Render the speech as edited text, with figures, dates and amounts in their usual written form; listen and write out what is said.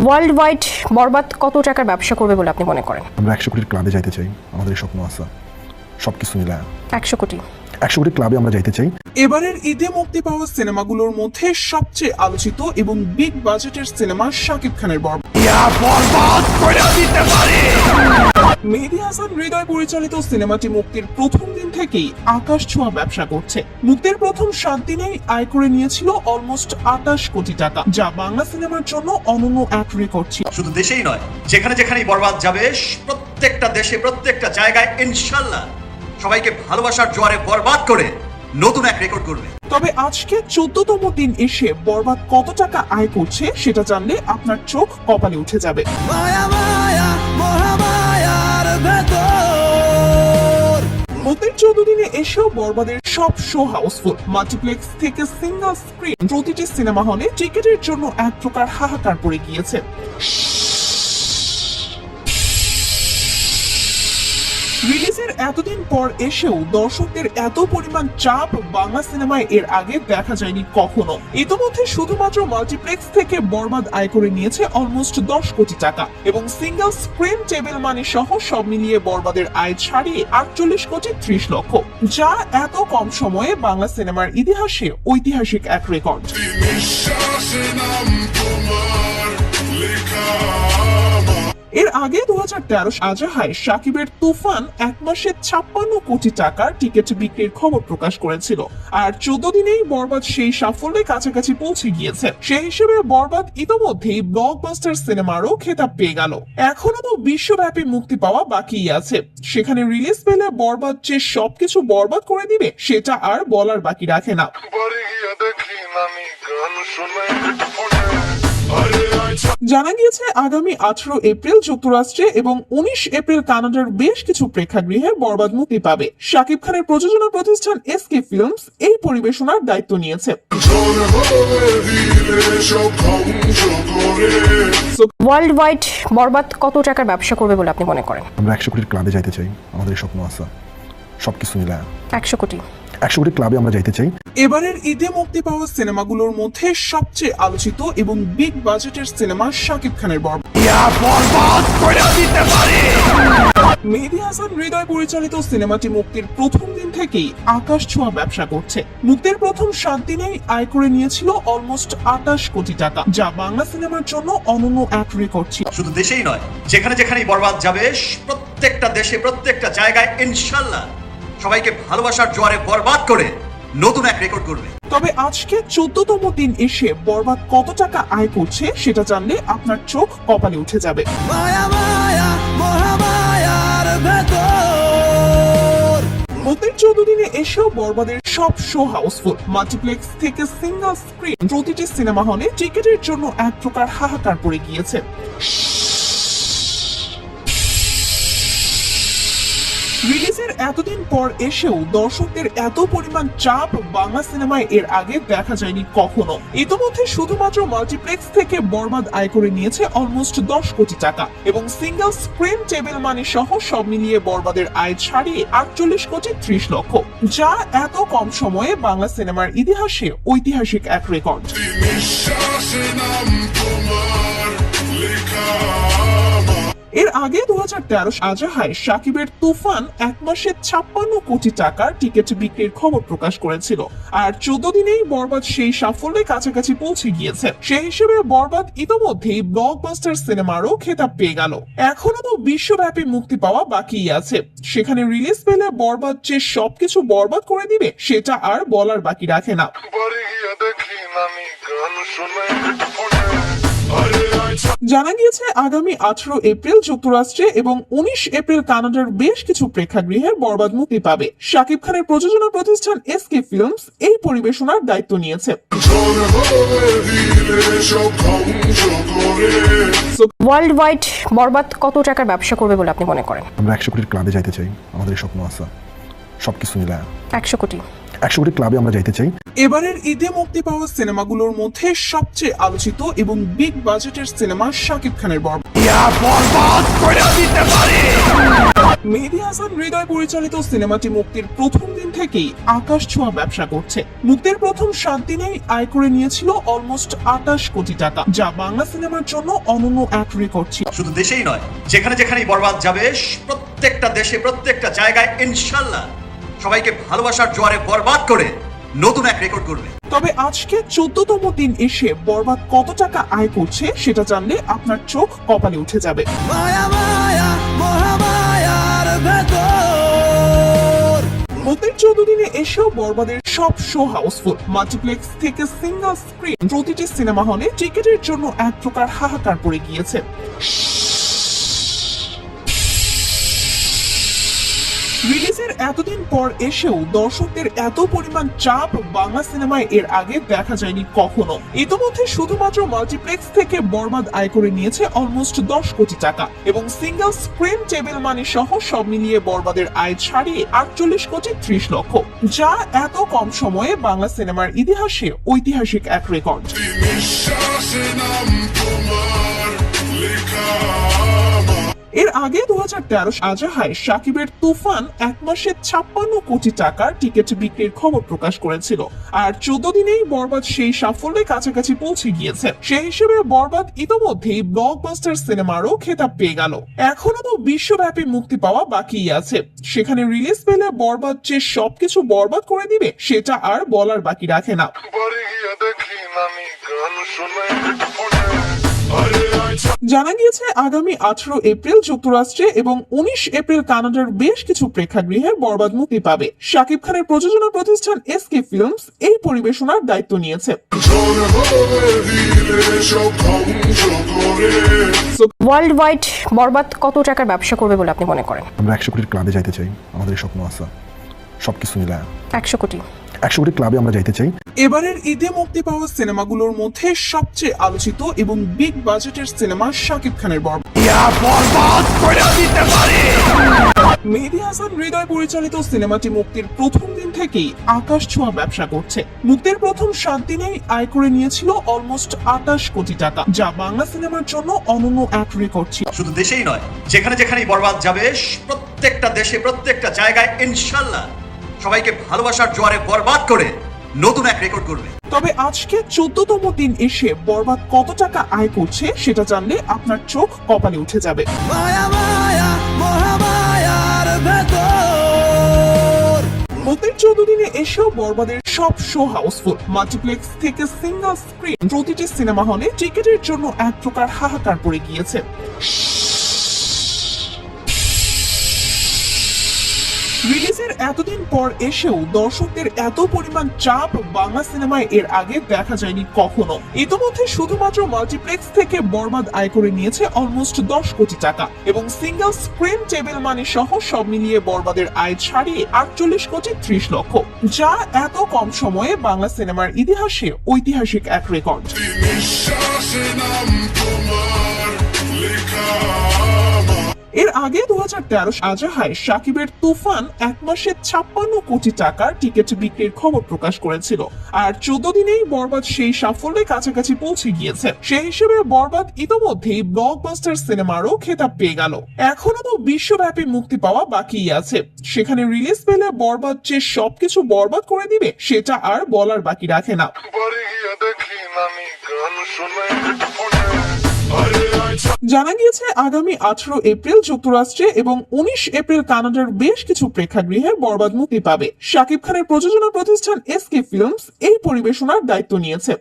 World wide বরবাদ কত টাকার ব্যবসা করবে বলে আপনি মনে করেন? আমরা 100 কোটির ক্লাবে যাইতে চাই। আমাদের স্বপ্ন আছে সবকিছু মিলায় 100 কোটি। 100 কোটির ক্লাবে আমরা যাইতে চাই। এবারের ঈদে মুক্তি পাওয়া সিনেমাগুলোর মধ্যে সবচেয়ে আলোচিত এবং বিগ বাজেটের সিনেমা শাকিব খানের বরবাদ। মেহেদী হাসান হৃদয় পরিচালিত সিনেমাটি মুক্তির প্রথম দিন থেকেই আকাশ ছোঁয়া ব্যবসা করছে। মুক্তির প্রথম 7 দিনেই আয় করে নিয়েছিল অলমোস্ট 28 কোটি টাকা, যা বাংলা সিনেমার জন্য অনন্য এক রেকর্ড ছিল। শুধু দেশেই নয়, যেখানে যেখানেই বরবাদ যাবে, প্রত্যেকটা দেশে প্রত্যেকটা জায়গায় ইনশাল্লাহ সবাইকে ভালোবাসার জোয়ারে বরবাদ করে নতুন এক রেকর্ড করবে। তবে আজকে 14তম দিন এসে বরবাদ কত টাকা আয় করছে সেটা জানলে আপনার চোখ কপালে উঠে যাবে। মুক্তির 14 দিনে এসেও বরবাদের সব শো হাউসফুল। মাল্টিপ্লেক্স থেকে সিঙ্গল স্ক্রিন প্রতিটি সিনেমা হলে টিকিটের জন্য এক প্রকার হাহাকার পড়ে গিয়েছে। রিলিজের এতদিন পর এসেও দর্শকদের এত পরিমাণ চাপ বাংলা সিনেমায় এর আগে দেখা যায়নি কখনো। ইতোমধ্যে শুধুমাত্র মাল্টিপ্লেক্স থেকে বরবাদ আয় করে নিয়েছে অলমোস্ট 10 কোটি টাকা এবং সিঙ্গল স্ক্রিন টেবিল মানি সহ সব মিলিয়ে বরবাদের আয় ছাড়িয়ে 48 কোটি 30 লক্ষ, যা এত কম সময়ে বাংলা সিনেমার ইতিহাসে ঐতিহাসিক এক রেকর্ড। এর আগে 2013 আজাহায় শাকিবের তুফান এক মাসে 56 কোটি টাকার টিকিট বিক্রির খবর প্রকাশ করেছিল, আর 14 দিনেই বরবাদ সেই সাফল্যের কাছাকাছি পৌঁছে গিয়েছে। সেই হিসেবে বরবাদ ইতোমধ্যেই ব্লকবাস্টার সিনেমারও খেতাব পেয়ে গেল। এখনো তো বিশ্বব্যাপী মুক্তি পাওয়া বাকিই আছে। সেখানে রিলিজ পেলে বরবাদ যে সবকিছু বরবাদ করে দিবে সেটা আর বলার বাকি রাখে না। জানা গিয়েছে আগামী 18 এপ্রিল যুক্তরাষ্ট্রে এবং 19 এপ্রিল কানাডার বেশ কিছু প্রেক্ষাগৃহে বরবাদ মুক্তি পাবে। শাকিব খানের প্রযোজনা প্রতিষ্ঠান এসকে ফিল্মস এই পরিবেশনার দায়িত্ব নিয়েছে। ওয়ার্ল্ড ওয়াইড বরবাদ কত টাকার ব্যবসা করবে বলে আপনি মনে করেন? আমরা 100 কোটির ক্লাবে যাইতে চাই। আমাদের স্বপ্ন আছে সবকিছু মিলায় 100 কোটি। 100 কোটির ক্লাবে আমরা যাইতে চাই। এবারের ঈদে মুক্তি পাওয়া সিনেমাগুলোর মধ্যে সবচেয়ে আলোচিত এবং বিগ বাজেটের সিনেমা শাকিব খানের বরবাদ। মেহেদী হাসান হৃদয় পরিচালিত সিনেমাটি মুক্তির প্রথম দিন থেকেই আকাশ ছোঁয়া ব্যবসা করছে। মুক্তির প্রথম 7 দিনেই আয় করে নিয়েছিল অলমোস্ট 28 কোটি টাকা, যা বাংলা সিনেমার জন্য অনন্য এক রেকর্ড ছিল। শুধু দেশেই নয়, যেখানে যেখানেই বরবাদ যাবে, প্রত্যেকটা দেশে প্রত্যেকটা জায়গায় ইনশাল্লাহ সবাইকে ভালোবাসার জোয়ারে বরবাদ করে নতুন এক রেকর্ড করবে। তবে আজকে 14তম দিন এসে বরবাদ কত টাকা আয় করছে সেটা জানলে আপনার চোখ কপালে উঠে যাবে। মুক্তির 14 দিনে এসেও বরবাদের সব শো হাউসফুল। মাল্টিপ্লেক্স থেকে সিঙ্গল স্ক্রিন প্রতিটি সিনেমা হলে টিকিটের জন্য এক প্রকার হাহাকার পড়ে গিয়েছে। রিলিজের এতদিন পর এসেও দর্শকদের এত পরিমাণ চাপ বাংলা সিনেমায় এর আগে দেখা যায়নি কখনো। ইতোমধ্যে শুধুমাত্র মাল্টিপ্লেক্স থেকে বরবাদ আয় করে নিয়েছে অলমোস্ট 10 কোটি টাকা এবং সিঙ্গল স্ক্রিন টেবিল মানি সহ সব মিলিয়ে বরবাদের আয় ছাড়িয়ে 48 কোটি 30 লক্ষ, যা এত কম সময়ে বাংলা সিনেমার ইতিহাসে ঐতিহাসিক এক রেকর্ড। এর আগে 2013 আজাহায় শাকিবের তুফান এক মাসে 56 কোটি টাকার টিকিট বিক্রির খবর প্রকাশ করেছিল, আর 14 দিনেই বরবাদ সেই সাফল্যের কাছাকাছি পৌঁছে গিয়েছে। সেই হিসেবে বরবাদ ইতোমধ্যেই ব্লকবাস্টার সিনেমারও খেতাব পেয়ে গেল। এখনো তো বিশ্বব্যাপী মুক্তি পাওয়া বাকিই আছে। সেখানে রিলিজ পেলে বরবাদ যে সবকিছু বরবাদ করে দিবে সেটা আর বলার বাকি রাখে না। জানা গিয়েছে আগামী 18 এপ্রিল যুক্তরাষ্ট্রে এবং 19 এপ্রিল কানাডার বেশ কিছু প্রেক্ষাগৃহে বরবাদ মুক্তি পাবে। শাকিব খানের প্রযোজনা প্রতিষ্ঠান এসকে ফিল্মস এই পরিবেশনার দায়িত্ব নিয়েছে। ওয়ার্ল্ড ওয়াইড বরবাদ কত টাকার ব্যবসা করবে বলে আপনি মনে করেন? আমরা 100 কোটির ক্লাবে যাইতে চাই। আমাদের স্বপ্ন আছে সবকিছু মিলায় 100 কোটি। 100 কোটির ক্লাবে আমরা যাইতে চাই। এবারের ঈদে মুক্তি পাওয়া সিনেমাগুলোর মধ্যে সবচেয়ে আলোচিত এবং বিগ বাজেটের সিনেমা শাকিব খানের বরবাদ। মেহেদী হাসান হৃদয় পরিচালিত সিনেমাটি মুক্তির প্রথম দিন থেকেই আকাশ ছোঁয়া ব্যবসা করছে। মুক্তির প্রথম 7 দিনেই আয় করে নিয়েছিল অলমোস্ট 28 কোটি টাকা, যা বাংলা সিনেমার জন্য অনন্য এক রেকর্ড ছিল। শুধু দেশেই নয়, যেখানে যেখানেই বরবাদ যাবে প্রত্যেকটা দেশে প্রত্যেকটা জায়গায় ইনশাল্লাহ সবাইকে ভালোবাসার জোয়ারে বরবাদ করে নতুন এক রেকর্ড করবে। তবে আজকে 14তম দিন এসে বরবাদ কত টাকা আয় করছে সেটা জানলে আপনার চোখ কপালে উঠে যাবে। মুক্তির 14 দিনে এসেও বরবাদের সব শো হাউসফুল। মাল্টিপ্লেক্স থেকে সিঙ্গল স্ক্রিন প্রতিটি সিনেমা হলে টিকিটের জন্য এক প্রকার হাহাকার পড়ে গিয়েছে। রিলিজের এতদিন পর এসেও দর্শকদের এত পরিমাণ চাপ বাংলা সিনেমায় এর আগে দেখা যায়নি কখনো। ইতোমধ্যে শুধুমাত্র মাল্টিপ্লেক্স থেকে বরবাদ আয় করে নিয়েছে অলমোস্ট 10 কোটি টাকা এবং সিঙ্গেল স্ক্রিন টেবিল মানি সহ সব মিলিয়ে বরবাদের আয় ছাড়িয়ে 48 কোটি 30 লক্ষ, যা এত কম সময়ে বাংলা সিনেমার ইতিহাসে ঐতিহাসিক এক রেকর্ড। এর আগে 2013 আজাহায় শাকিবের তুফান এক মাসে 56 কোটি টাকার টিকিট বিক্রির খবর প্রকাশ করেছিল, আর 14 দিনেই বরবাদ সেই সাফল্যের কাছাকাছি পৌঁছে গিয়েছে। সেই হিসেবে বরবাদ ইতোমধ্যেই ব্লকবাস্টার সিনেমারও খেতাব পেয়ে গেল। এখনো তো বিশ্বব্যাপী মুক্তি পাওয়া বাকি আছে, সেখানে রিলিজ পেলে বরবাদ যে সবকিছু বরবাদ করে দিবে সেটা আর বলার বাকি রাখে না। জানা গিয়েছে আগামী 18 এপ্রিল যুক্তরাষ্ট্রে এবং 19 এপ্রিল কানাডার বেশ কিছু প্রেক্ষাগৃহে বরবাদ মুক্তি পাবে। শাকিব খানের প্রযোজনা প্রতিষ্ঠান এসকে ফিল্মস এই পরিবেশনার দায়িত্ব নিয়েছে। ওয়ার্ল্ড ওয়াইড বরবাদ কত টাকার ব্যবসা করবে বলে আপনি মনে করেন? আমরা 100 কোটির ক্লাবে যাইতে চাই, আমাদের এই স্বপ্ন আছে। সবকিছু মিলায় 100 কোটি। 100 কোটির ক্লাবে আমরা যাইতে চাই। এবারের ঈদে মুক্তি পাওয়া সিনেমাগুলোর মধ্যে সবচেয়ে আলোচিত এবং বিগ বাজেটের সিনেমা শাকিব খানের বরবাদ। মেহেদী হাসান হৃদয় পরিচালিত সিনেমাটি মুক্তির প্রথম দিন থেকেই আকাশ ছোঁয়া ব্যবসা করছে। মুক্তির প্রথম 7 দিনেই আয় করে নিয়েছিল অলমোস্ট 28 কোটি টাকা, যা বাংলা সিনেমার জন্য অনন্য এক রেকর্ড ছিল। শুধু দেশেই নয়, যেখানে যেখানেই বরবাদ যাবে প্রত্যেকটা দেশে প্রত্যেকটা জায়গায় ইনশাল্লাহ সবাইকে ভালোবাসার জোয়ারে বরবাদ করে নতুন এক রেকর্ড করবে। তবে আজকে 14তম দিন এসে বরবাদ কত টাকা আয় করছে সেটা জানলে আপনার চোখ কপালে উঠে যাবে। মুক্তির 14 দিনে এসেও বরবাদের সব শো হাউসফুল। মাল্টিপ্লেক্স থেকে সিঙ্গল স্ক্রিন প্রতিটি সিনেমা হলে টিকিটের জন্য এক প্রকার হাহাকার পড়ে গিয়েছে। রিলিজের এতদিন পর এসেও দর্শকদের এত পরিমাণ চাপ বাংলা সিনেমায় এর আগে দেখা যায়নি কখনো। ইতোমধ্যে শুধুমাত্র মাল্টিপ্লেক্স থেকে বরবাদ আয় করে নিয়েছে অলমোস্ট 10 কোটি টাকা এবং সিঙ্গেল স্ক্রিন টেবিল মানি সহ সব মিলিয়ে বরবাদের আয় ছাড়িয়ে 48 কোটি 30 লক্ষ, যা এত কম সময়ে বাংলা সিনেমার ইতিহাসে ঐতিহাসিক এক রেকর্ড। এর আগে 2013 আজাহায় শাকিবের তুফান এক মাসে 56 কোটি টাকার টিকিট বিক্রির খবর প্রকাশ করেছিল, আর 14 দিনেই বরবাদ সেই সাফল্যের কাছাকাছি পৌঁছে গিয়েছে। সেই হিসেবে বরবাদ ইতোমধ্যেই ব্লকবাস্টার সিনেমারও খেতাব পেয়ে গেল। এখনো তো বিশ্বব্যাপী মুক্তি পাওয়া বাকি আছে, সেখানে রিলিজ পেলে বরবাদ যে সবকিছু বরবাদ করে দিবে সেটা আর বলার বাকি রাখে না। জানা গিয়েছে আগামী 18 এপ্রিল যুক্তরাষ্ট্রে এবং 19 এপ্রিল কানাডার বেশ কিছু প্রেক্ষাগৃহে বরবাদ মুক্তি পাবে। শাকিব খানের প্রযোজনা প্রতিষ্ঠান এসকে ফিল্মস এই পরিবেশনার দায়িত্ব নিয়েছে।